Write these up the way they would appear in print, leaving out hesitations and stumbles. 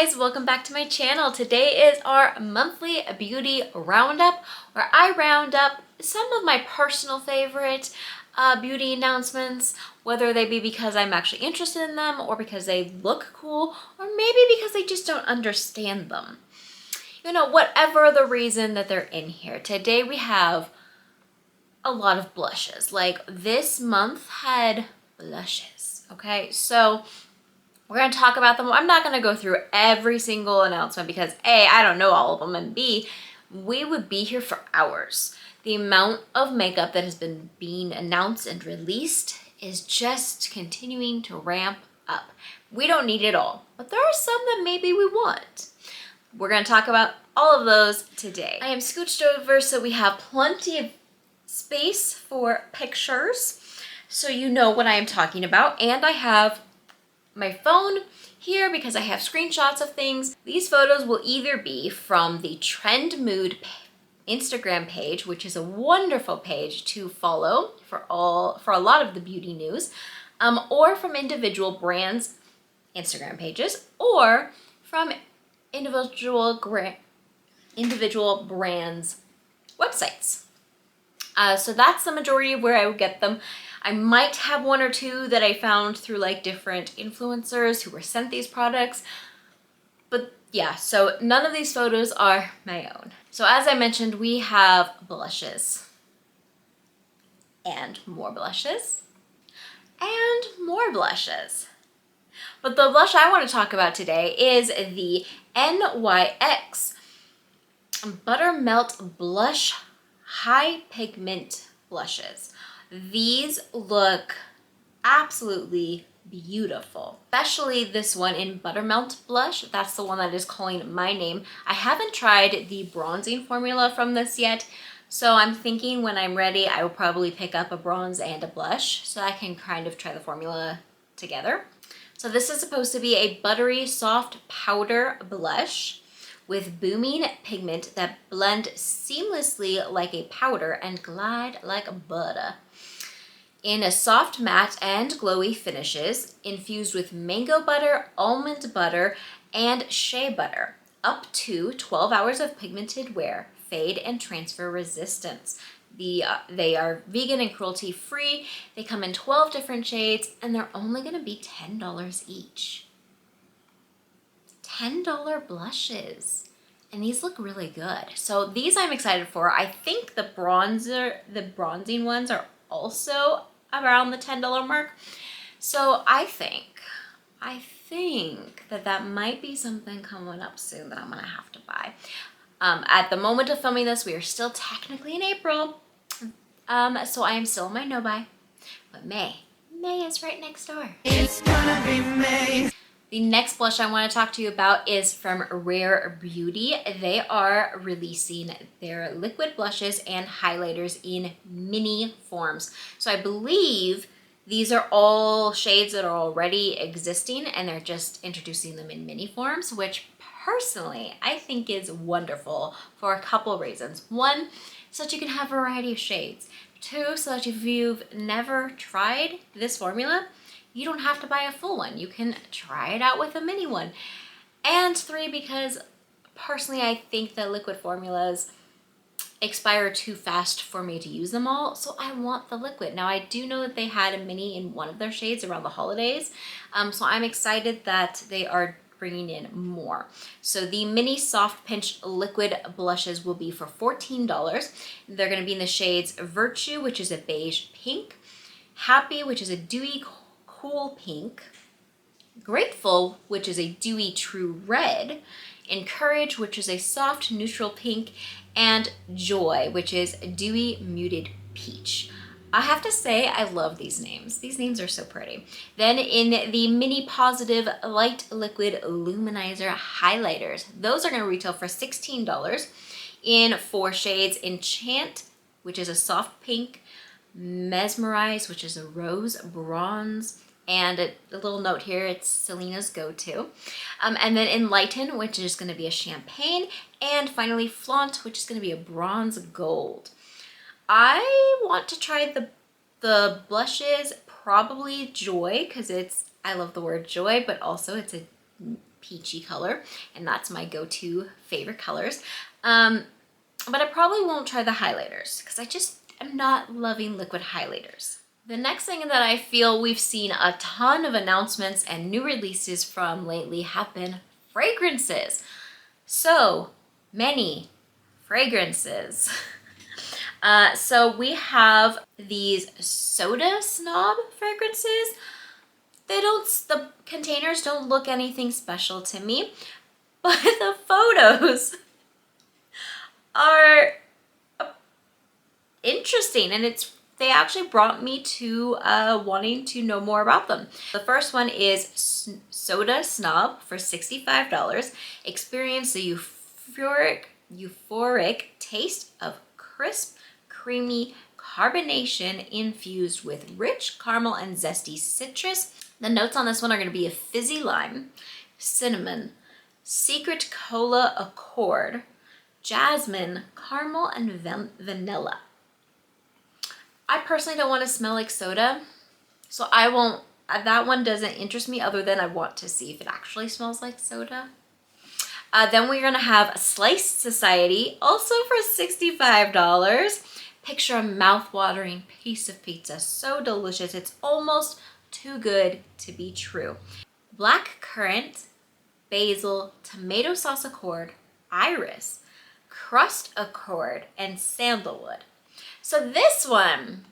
guys, welcome back to my channel. Today is our monthly beauty roundup where I round up some of my personal favorite beauty announcements, whether they be because I'm actually interested in them or because they look cool or maybe because I just don't understand them. You know, whatever the reason that they're in here. Today we have a lot of blushes. Like this month had blushes, okay? So we're going to talk about them. I'm not going to go through every single announcement because A, I don't know all of them, and B, we would be here for hours. The amount of makeup that has been being announced and released is just continuing to ramp up. We don't need it all, but there are some that maybe we want. We're going to talk about all of those today. I am scooched over so we have plenty of space for pictures, so you know what I am talking about, and I have my phone here because I have screenshots of things. These photos will either be from the Trend Mood Instagram page, which is a wonderful page to follow for a lot of the beauty news, or from individual brands' Instagram pages, or from individual brands' websites. So that's the majority of where I would get them. I might have one or two that I found through like different influencers who were sent these products. But yeah, so none of these photos are my own. So as I mentioned, we have blushes and more blushes and more blushes. But the blush I want to talk about today is the NYX Buttermelt Blush High Pigment Blushes. These look absolutely beautiful, especially this one in Buttermelt Blush. That's the one that is calling my name. I haven't tried the bronzing formula from this yet, so I'm thinking when I'm ready, I will probably pick up a bronze and a blush so I can kind of try the formula together. So this is supposed to be a buttery, soft powder blush with booming pigment that blend seamlessly like a powder and glide like butter. In a soft matte and glowy finishes, infused with mango butter, almond butter, and shea butter. Up to 12 hours of pigmented wear, fade and transfer resistance. They are vegan and cruelty free. They come in 12 different shades and they're only going to be $10 each. $10 blushes. And these look really good. So these I'm excited for. I think the bronzing ones are also around the $10 mark. So I think that might be something coming up soon that I'm gonna have to buy. At the moment of filming this, we are still technically in April. So I am still in my no buy, but May is right next door. It's gonna be May. The next blush I want to talk to you about is from Rare Beauty. They are releasing their liquid blushes and highlighters in mini forms. So I believe these are all shades that are already existing and they're just introducing them in mini forms, which personally I think is wonderful for a couple reasons. One, so that you can have a variety of shades. Two, so that if you've never tried this formula, you don't have to buy a full one. You can try it out with a mini one. And three, because personally I think that liquid formulas expire too fast for me to use them all, so I want the liquid. Now I do know that they had a mini in one of their shades around the holidays, so I'm excited that they are bringing in more. So the mini soft pinch liquid blushes will be for $14. They're going to be in the shades Virtue, which is a beige pink, Happy, which is a dewy cool pink, Grateful, which is a dewy true red, Encourage, which is a soft neutral pink, and Joy, which is a dewy muted peach. I have to say I love these names. These names are so pretty. Then in the Mini Positive Light Liquid Luminizer Highlighters, those are going to retail for $16 in 4 shades. Enchant, which is a soft pink, Mesmerize, which is a rose bronze, and a little note here, it's Selena's go-to. And then Enlighten, which is going to be a champagne, and finally Flaunt, which is going to be a bronze gold. I want to try the blushes, probably Joy, because I love the word joy, but also it's a peachy color, and that's my go-to favorite colors. But I probably won't try the highlighters because I just am not loving liquid highlighters. The next thing that I feel we've seen a ton of announcements and new releases from lately have been fragrances. So many fragrances. So we have these Soda Snob fragrances. The containers don't look anything special to me, but the photos are interesting, and they actually brought me to wanting to know more about them. The first one is Soda Snob for $65. Experience the euphoric taste of crisp, creamy carbonation infused with rich caramel and zesty citrus. The notes on this one are going to be a fizzy lime, cinnamon, secret cola accord, jasmine, caramel, and vanilla. I personally don't want to smell like soda, so I won't, that one doesn't interest me other than I want to see if it actually smells like soda. Then we're gonna have Sliced Society, also for $65. Picture a mouth-watering piece of pizza, so delicious, it's almost too good to be true. Black currant, basil, tomato sauce accord, iris, crust accord, and sandalwood. So this one,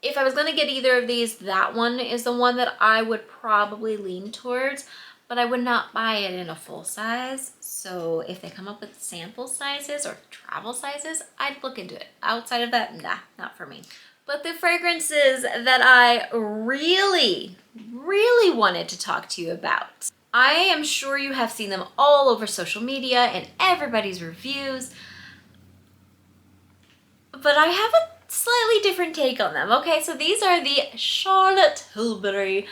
if I was gonna get either of these, that one is the one that I would probably lean towards, but I would not buy it in a full size. So if they come up with sample sizes or travel sizes, I'd look into it. Outside of that, nah, not for me. But the fragrances that I really, really wanted to talk to you about, I am sure you have seen them all over social media and everybody's reviews, but I have a slightly different take on them. Okay, so these are the Charlotte Tilbury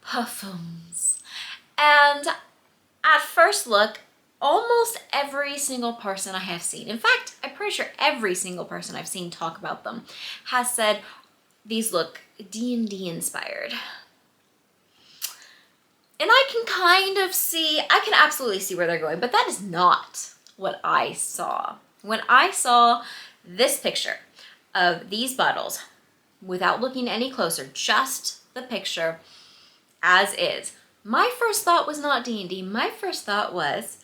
parfums. And at first look, almost every single person I have seen, in fact, I'm pretty sure every single person I've seen talk about them, has said these look D&D inspired. And I can absolutely see where they're going, but that is not what I saw. When I saw this picture of these bottles, without looking any closer, just the picture as is, my first thought was not D&D. My first thought was,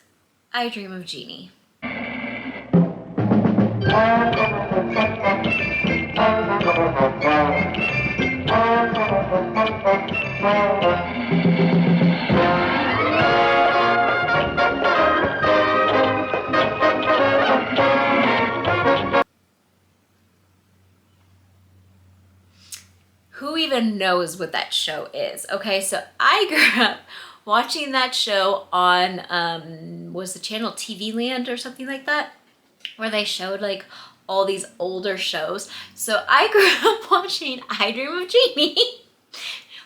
I Dream of Jeannie. Who even knows what that show is? Okay, so I grew up watching that show on, was the channel TV Land or something like that? Where they showed like all these older shows. So I grew up watching I Dream of Jeannie,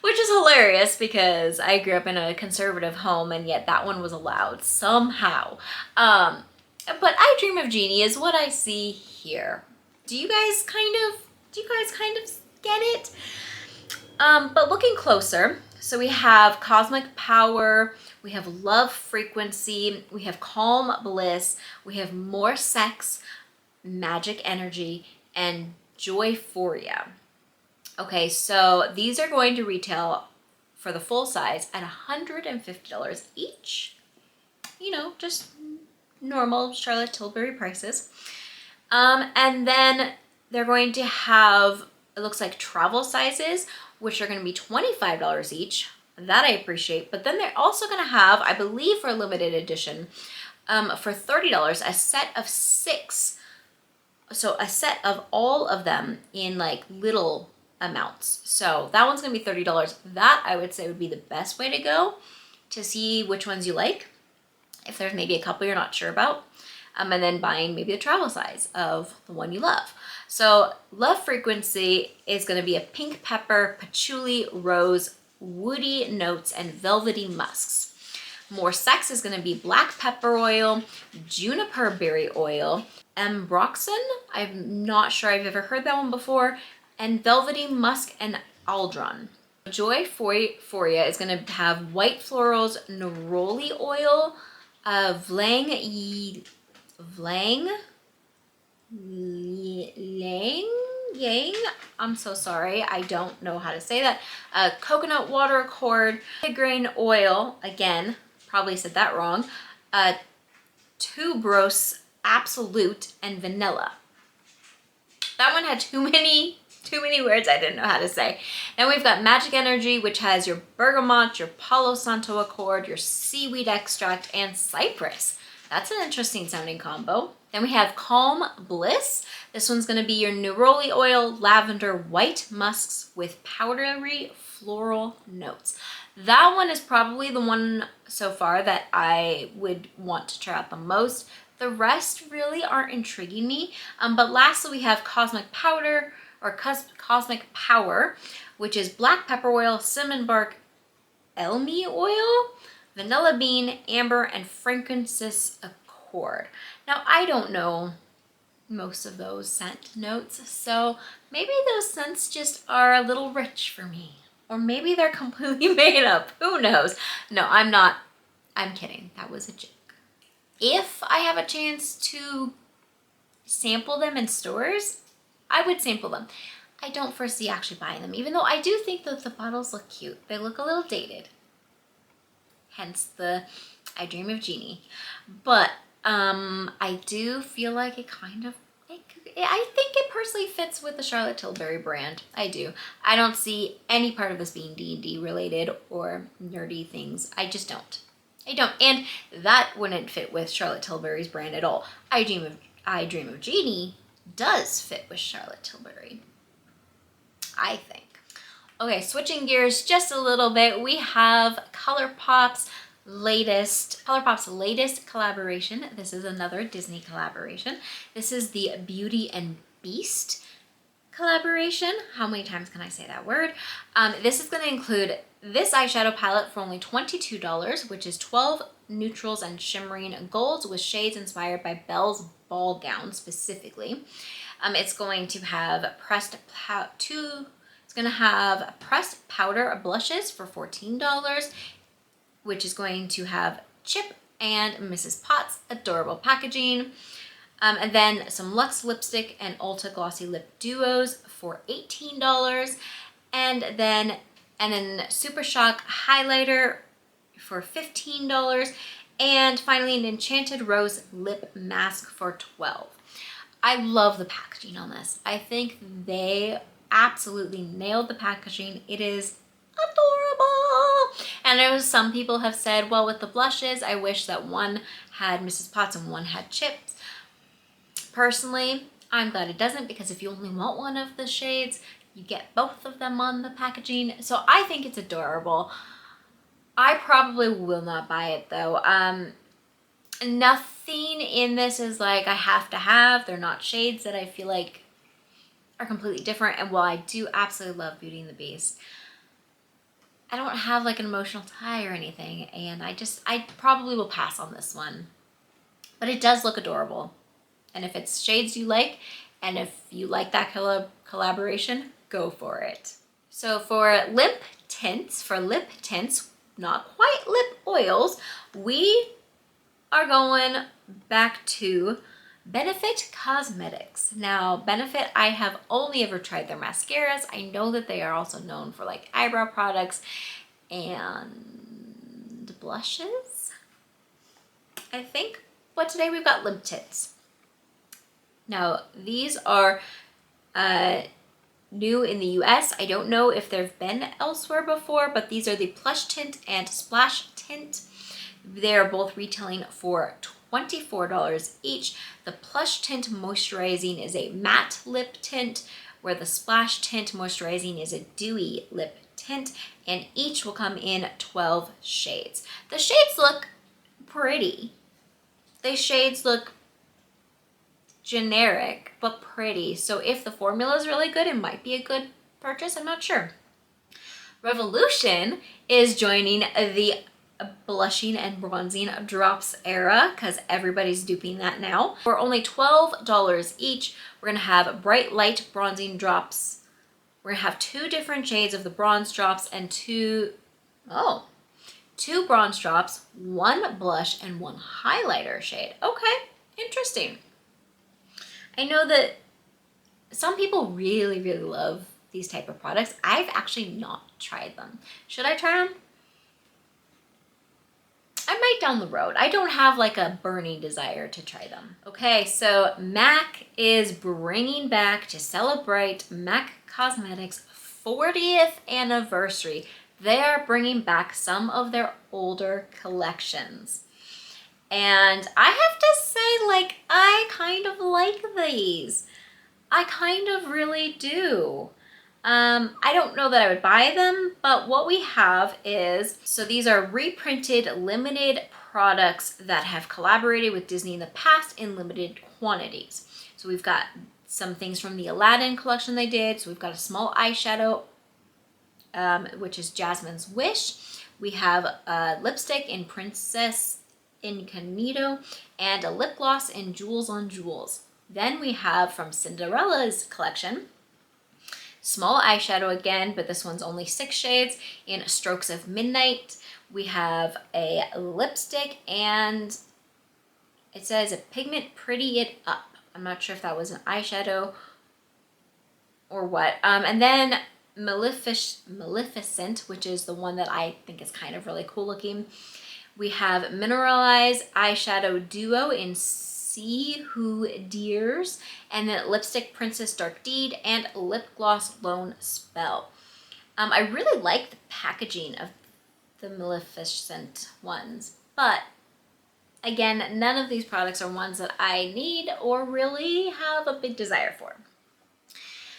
which is hilarious because I grew up in a conservative home and yet that one was allowed somehow. But I Dream of Jeannie is what I see here. Do you guys kind of get it? But looking closer, so we have Cosmic Power, we have Love Frequency, we have Calm Bliss, we have More Sex, Magic Energy, and Joyphoria. Okay, so these are going to retail for the full size at $150 each. You know, just normal Charlotte Tilbury prices. And then they're going to have, it looks like travel sizes, which are going to be $25 each. That I appreciate. But then they're also going to have, I believe for a limited edition, for $30, a set of 6. So a set of all of them in like little amounts. So that one's going to be $30. That I would say would be the best way to go to see which ones you like. If there's maybe a couple you're not sure about. And then buying maybe the travel size of the one you love. So Love Frequency is going to be a pink pepper, patchouli, rose, woody notes, and velvety musks. More Sex is going to be black pepper oil, juniper berry oil, ambroxan, I'm not sure I've ever heard that one before, and velvety musk and aldron. Joy Foria is going to have white florals, neroli oil, Yang. I'm so sorry. I don't know how to say that. Coconut water accord, grain oil. Again, probably said that wrong. Tuberose absolute, and vanilla. That one had too many words I didn't know how to say. Then we've got Magic Energy, which has your bergamot, your Palo Santo accord, your seaweed extract, and cypress. That's an interesting sounding combo. Then we have Calm Bliss. This one's going to be your neroli oil, lavender, white musks with powdery floral notes. That one is probably the one so far that I would want to try out the most. The rest really aren't intriguing me. But lastly, we have Cosmic Powder or Cosmic Power, which is black pepper oil, cinnamon bark, elmi oil, vanilla bean, amber, and frankincense accord. Now, I don't know most of those scent notes, so maybe those scents just are a little rich for me. Or maybe they're completely made up. Who knows? No, I'm not. I'm kidding. That was a joke. If I have a chance to sample them in stores, I would sample them. I don't foresee actually buying them, even though I do think that the bottles look cute. They look a little dated. Hence the I Dream of Jeannie. But I do feel like it kind of, I think it personally fits with the Charlotte Tilbury brand. I do. I don't see any part of this being D&D related or nerdy things. I just don't. I don't. And that wouldn't fit with Charlotte Tilbury's brand at all. I Dream of Jeannie does fit with Charlotte Tilbury, I think. Okay, switching gears just a little bit, we have ColourPop's latest collaboration. This is another Disney collaboration. This is the Beauty and Beast collaboration. How many times can I say that word? This is going to include this eyeshadow palette for only $22, which is 12 neutrals and shimmering golds with shades inspired by Belle's ball gown specifically. It's going to have pressed powder blushes for $14, which is going to have Chip and Mrs. Potts adorable packaging. And then some Luxe lipstick and Ulta Glossy Lip Duos for $18. And then Super Shock highlighter for $15. And finally an Enchanted Rose lip mask for $12. I love the packaging on this. I think they absolutely nailed the packaging. It is adorable. And I know some people have said, well, with the blushes, I wish that one had Mrs. Potts and one had Chips. Personally, I'm glad it doesn't, because if you only want one of the shades, you get both of them on the packaging. So I think it's adorable. I probably will not buy it though. Nothing in this is like I have to have. They're not shades that I feel like are completely different. And while I do absolutely love Beauty and the Beast, I don't have like an emotional tie or anything. And I probably will pass on this one. But it does look adorable. And if it's shades you like, and if you like that collaboration, go for it. So for lip tints, not quite lip oils, we are going back to Benefit Cosmetics. Now, Benefit, I have only ever tried their mascaras. I know that they are also known for like eyebrow products and blushes, I think. But today we've got lip tints. Now, these are new in the US. I don't know if they've been elsewhere before, but these are the Plush Tint and Splash Tint. They're both retailing for $24 each. The Plush Tint Moisturizing is a matte lip tint, where the Splash Tint Moisturizing is a dewy lip tint, and each will come in 12 shades. The shades look pretty. The shades look generic but pretty, so if the formula is really good, it might be a good purchase. I'm not sure. Revolution is joining the blushing and bronzing drops era, because everybody's duping that now. For only $12 each, we're gonna have bright light bronzing drops We're gonna have 2 different shades of the bronze drops and 2 bronze drops, 1 blush, and 1 highlighter shade. Okay, interesting. I know that some people really, really love these type of products. I've actually not tried them. Should I try them? I might down the road. I don't have like a burning desire to try them. Okay, so MAC is bringing back to celebrate MAC Cosmetics 40th anniversary. They are bringing back some of their older collections. And I have to say, like, I kind of like these. I kind of really do. I don't know that I would buy them, but what we have is, so these are reprinted limited products that have collaborated with Disney in the past in limited quantities. So we've got some things from the Aladdin collection they did. So we've got a small eyeshadow, which is Jasmine's Wish. We have a lipstick in Princess Incognito and a lip gloss in Jewels on Jewels. Then we have from Cinderella's collection, small eyeshadow again, but this one's only 6 shades in Strokes of Midnight. We have a lipstick and it says a pigment Pretty It Up. I'm not sure if that was an eyeshadow or what. And then Maleficent, which is the one that I think is kind of really cool looking. We have Mineralized Eyeshadow Duo in See Who Dears, and then lipstick Princess Dark Deed, and lip gloss Lone Spell. I really like the packaging of the Maleficent ones, but again, none of these products are ones that I need or really have a big desire for.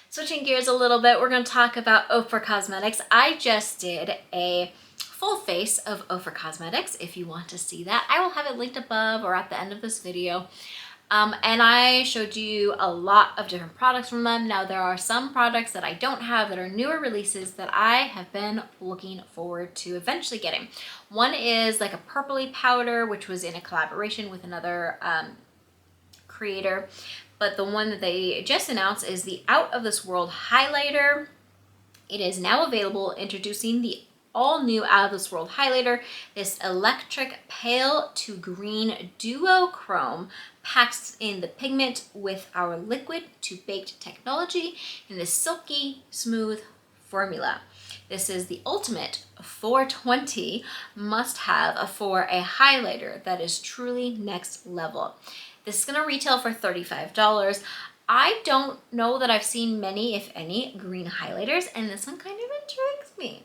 Switching gears a little bit, we're going to talk about Ofra Cosmetics. I just did a full face of Ofra Cosmetics. If you want to see that, I will have it linked above or at the end of this video. And I showed you a lot of different products from them. Now there are some products that I don't have that are newer releases that I have been looking forward to eventually getting. One is like a purpley powder, which was in a collaboration with another creator. But the one that they just announced is the Out of This World highlighter. It is now available, introducing the all new Out of This World highlighter. This electric pale to green duochrome packs in the pigment with our liquid to baked technology in this silky smooth formula. This is the ultimate 420 must have for a highlighter that is truly next level. This is going to retail for $35. I don't know that I've seen many, if any, green highlighters, and this one kind of intrigues me.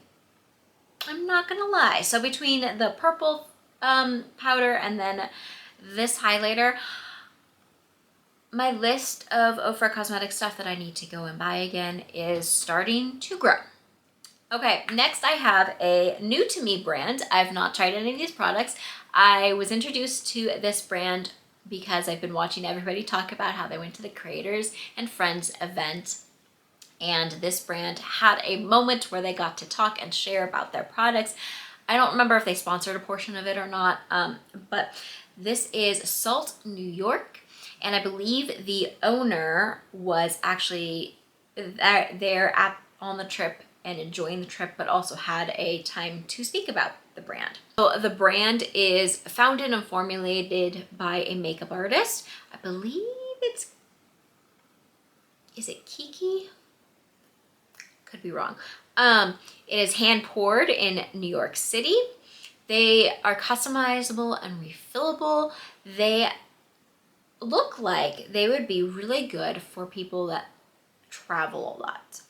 I'm not gonna lie. So between the purple powder and then this highlighter, my list of Ofra Cosmetics stuff that I need to go and buy again is starting to grow. Okay, next I have a new to me brand. I've not tried any of these products. I was introduced to this brand because I've been watching everybody talk about how they went to the Creators and Friends event. And this brand had a moment where they got to talk and share about their products. I don't remember if they sponsored a portion of it or not, but this is Salt New York. And I believe the owner was actually there on the trip and enjoying the trip, but also had a time to speak about the brand. So the brand is founded and formulated by a makeup artist. I believe is it Kiki? Could be wrong. It is hand poured in New York City. They are customizable and refillable. They look like they would be really good for people that travel a lot.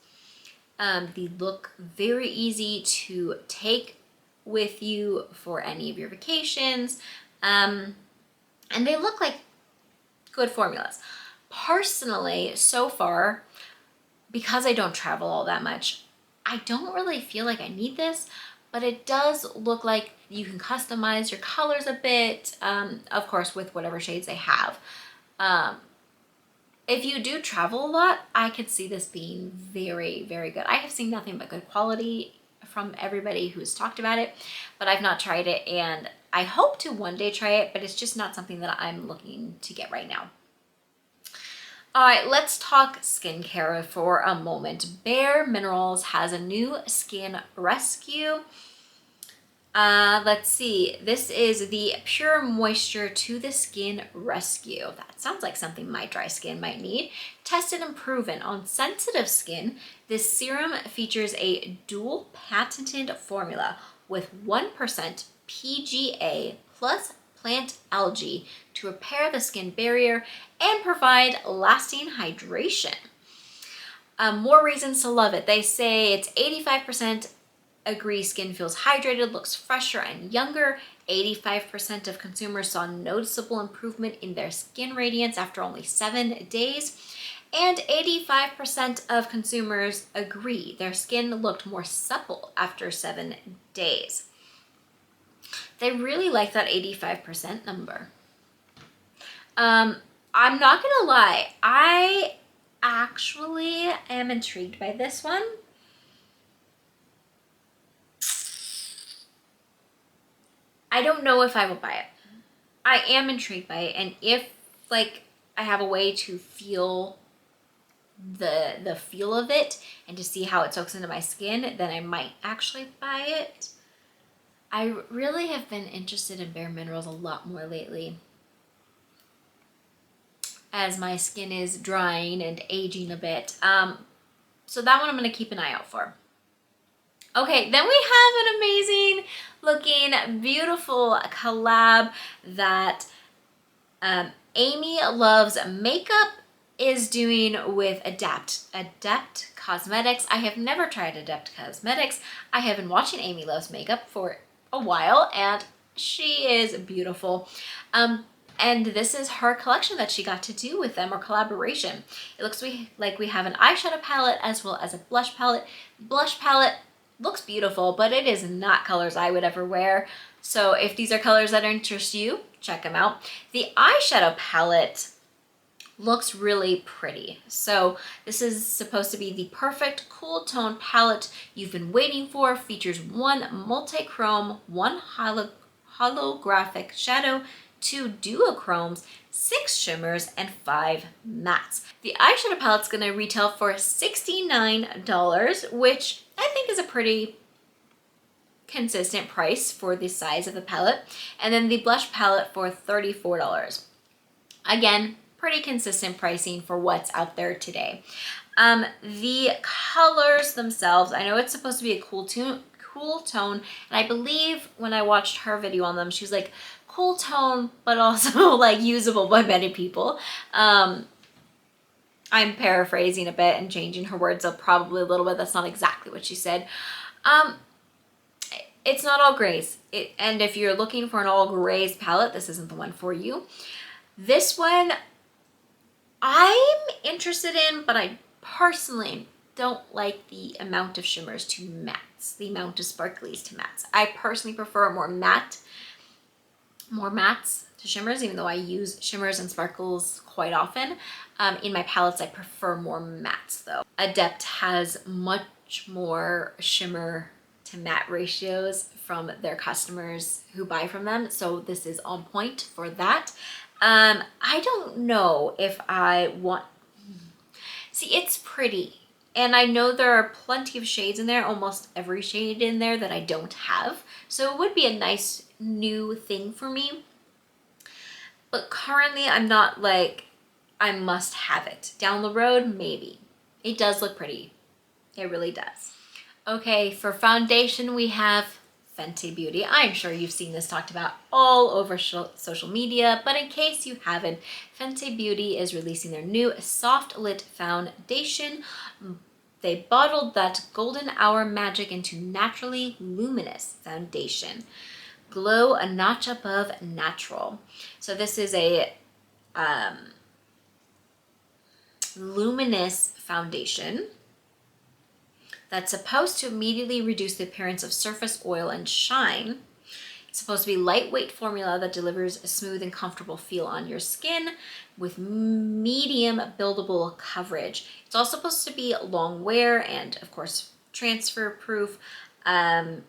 They look very easy to take with you for any of your vacations. And they look like good formulas. Personally, so far, because I don't travel all that much, I don't really feel like I need this, but it does look like you can customize your colors a bit, of course, with whatever shades they have. If you do travel a lot, I could see this being very, very good. I have seen nothing but good quality from everybody who's talked about it, but I've not tried it, and I hope to one day try it, but it's just not something that I'm looking to get right now. All right, let's talk skincare for a moment. Bare Minerals has a new skin rescue. Let's see. This is the Pure Moisture to the Skin Rescue. That sounds like something my dry skin might need. Tested and proven on sensitive skin, this serum features a dual patented formula with 1% PGA plus plant algae to repair the skin barrier and provide lasting hydration. More reasons to love it. They say it's 85% agree skin feels hydrated, looks fresher and younger. 85% of consumers saw noticeable improvement in their skin radiance after only 7 days. And 85% of consumers agree their skin looked more supple after 7 days. They really like that 85% number. I'm not gonna lie, I actually am intrigued by this one. I don't know if I will buy it. I am intrigued by it, and if like I have a way to feel the feel of it and to see how it soaks into my skin, then I might actually buy it. I really have been interested in Bare Minerals a lot more lately, as my skin is drying and aging a bit. So that one I'm gonna keep an eye out for. Okay, then we have an amazing looking, beautiful collab that Amy Loves Makeup is doing with Adept Cosmetics. I have never tried Adept Cosmetics. I have been watching Amy Loves Makeup for a while, and she is beautiful. And this is her collection that she got to do with them, or collaboration. It looks like we have an eyeshadow palette as well as a blush palette. Blush palette looks beautiful, but it is not colors I would ever wear. So if these are colors that interest you, check them out. The eyeshadow palette looks really pretty. So this is supposed to be the perfect cool tone palette you've been waiting for. Features 1 multi-chrome, 1 holographic shadow, 2 duochromes, 6 shimmers, and 5 mattes. The eyeshadow palette's gonna retail for $69, which I think is a pretty consistent price for the size of the palette. And then the blush palette for $34. Again, pretty consistent pricing for what's out there today. The colors themselves, I know it's supposed to be a cool tone, and I believe when I watched her video on them, she was like, cool tone, but also like usable by many people. I'm paraphrasing a bit and changing her words up probably a little bit. That's not exactly what she said. It's not all grays. And if you're looking for an all grays palette, this isn't the one for you. This one I'm interested in, but I personally don't like the amount of shimmers to mattes, the amount of sparklies to mattes. I personally prefer more mattes to shimmers, even though I use shimmers and sparkles quite often. In my palettes, I prefer more mattes though. Adept has much more shimmer to matte ratios from their customers who buy from them, so this is on point for that. I don't know if I want, see, it's pretty, and I know there are plenty of shades in there, almost every shade in there that I don't have, so it would be a nice new thing for me. But currently I'm not like, I must have it. Down the road, maybe. It does look pretty. It really does. Okay, for foundation we have Fenty Beauty. I'm sure you've seen this talked about all over social media, but in case you haven't, Fenty Beauty is releasing their new soft lit foundation. They bottled that golden hour magic into naturally luminous foundation. Glow a notch above natural. So this is a luminous foundation that's supposed to immediately reduce the appearance of surface oil and shine. It's supposed to be a lightweight formula that delivers a smooth and comfortable feel on your skin with medium buildable coverage. It's also supposed to be long wear and of course transfer proof, and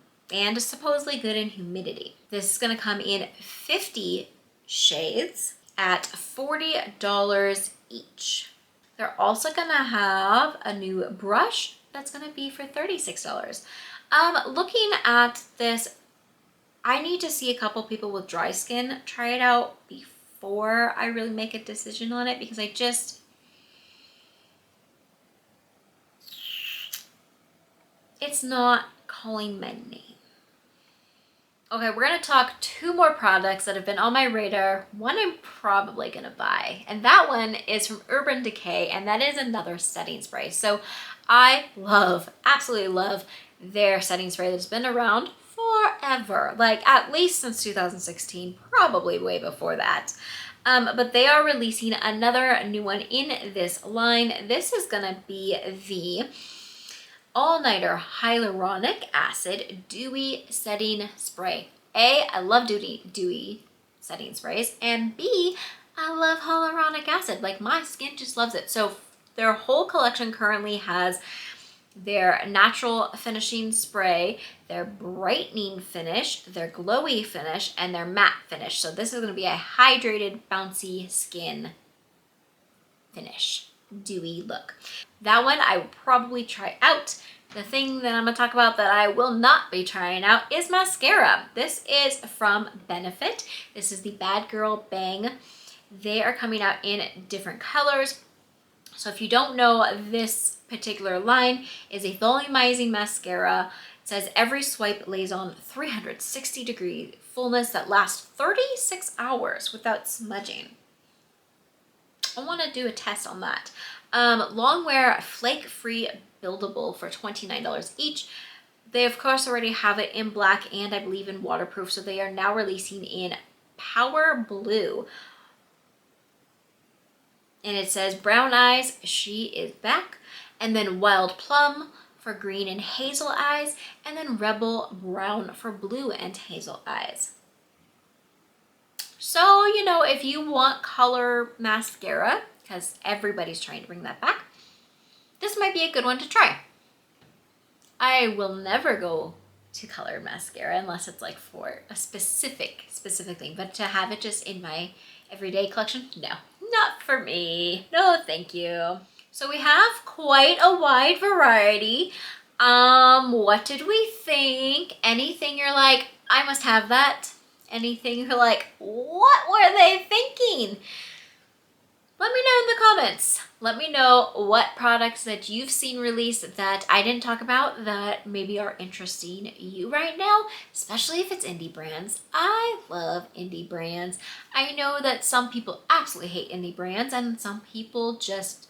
supposedly good in humidity. This is gonna come in 50 shades at $40 each. They're also gonna have a new brush that's gonna be for $36. Looking at this, I need to see a couple people with dry skin try it out before I really make a decision on it, because it's not calling my name. Okay, we're gonna talk 2 more products that have been on my radar. One I'm probably gonna buy, and that one is from Urban Decay, and that is another setting spray. So I absolutely love their setting spray that's been around forever, like at least since 2016, probably way before that. But they are releasing another new one in this line. This is gonna be the All-Nighter Hyaluronic Acid Dewy Setting Spray. A, I love dewy setting sprays, and B, I love hyaluronic acid. Like, my skin just loves it. So their whole collection currently has their natural finishing spray, their brightening finish, their glowy finish, and their matte finish. So this is going to be a hydrated, bouncy skin finish, dewy look. That one I will probably try out. The thing that I'm going to talk about that I will not be trying out is mascara. This is from Benefit. This is the Bad Girl Bang. They are coming out in different colors. So if you don't know, this particular line is a volumizing mascara. It says every swipe lays on 360-degree fullness that lasts 36 hours without smudging. I want to do a test on that. Long wear flake-free buildable for $29 each. They of course already have it in black and I believe in waterproof, so they are now releasing in Power Blue. And it says brown eyes, she is back. And then Wild Plum for green and hazel eyes. And then Rebel Brown for blue and hazel eyes. So, you know, if you want color mascara, because everybody's trying to bring that back, this might be a good one to try. I will never go to color mascara unless it's like for a specific thing, but to have it just in my everyday collection, no, not for me. No, thank you. So we have quite a wide variety. What did we think? Anything you're like, I must have that? Anything you're like, what were they thinking? Let me know in the comments. Let me know what products that you've seen released that I didn't talk about that maybe are interesting you right now, especially if it's indie brands. I love indie brands. I know that some people absolutely hate indie brands and some people just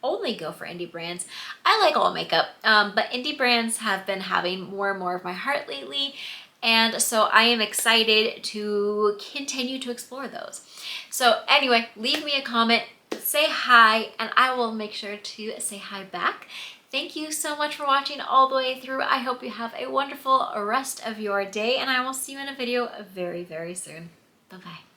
only go for indie brands. I like all makeup, but indie brands have been having more and more of my heart lately. And so I am excited to continue to explore those. So anyway, leave me a comment, say hi, and I will make sure to say hi back. Thank you so much for watching all the way through. I hope you have a wonderful rest of your day, and I will see you in a video very, very soon. Bye-bye.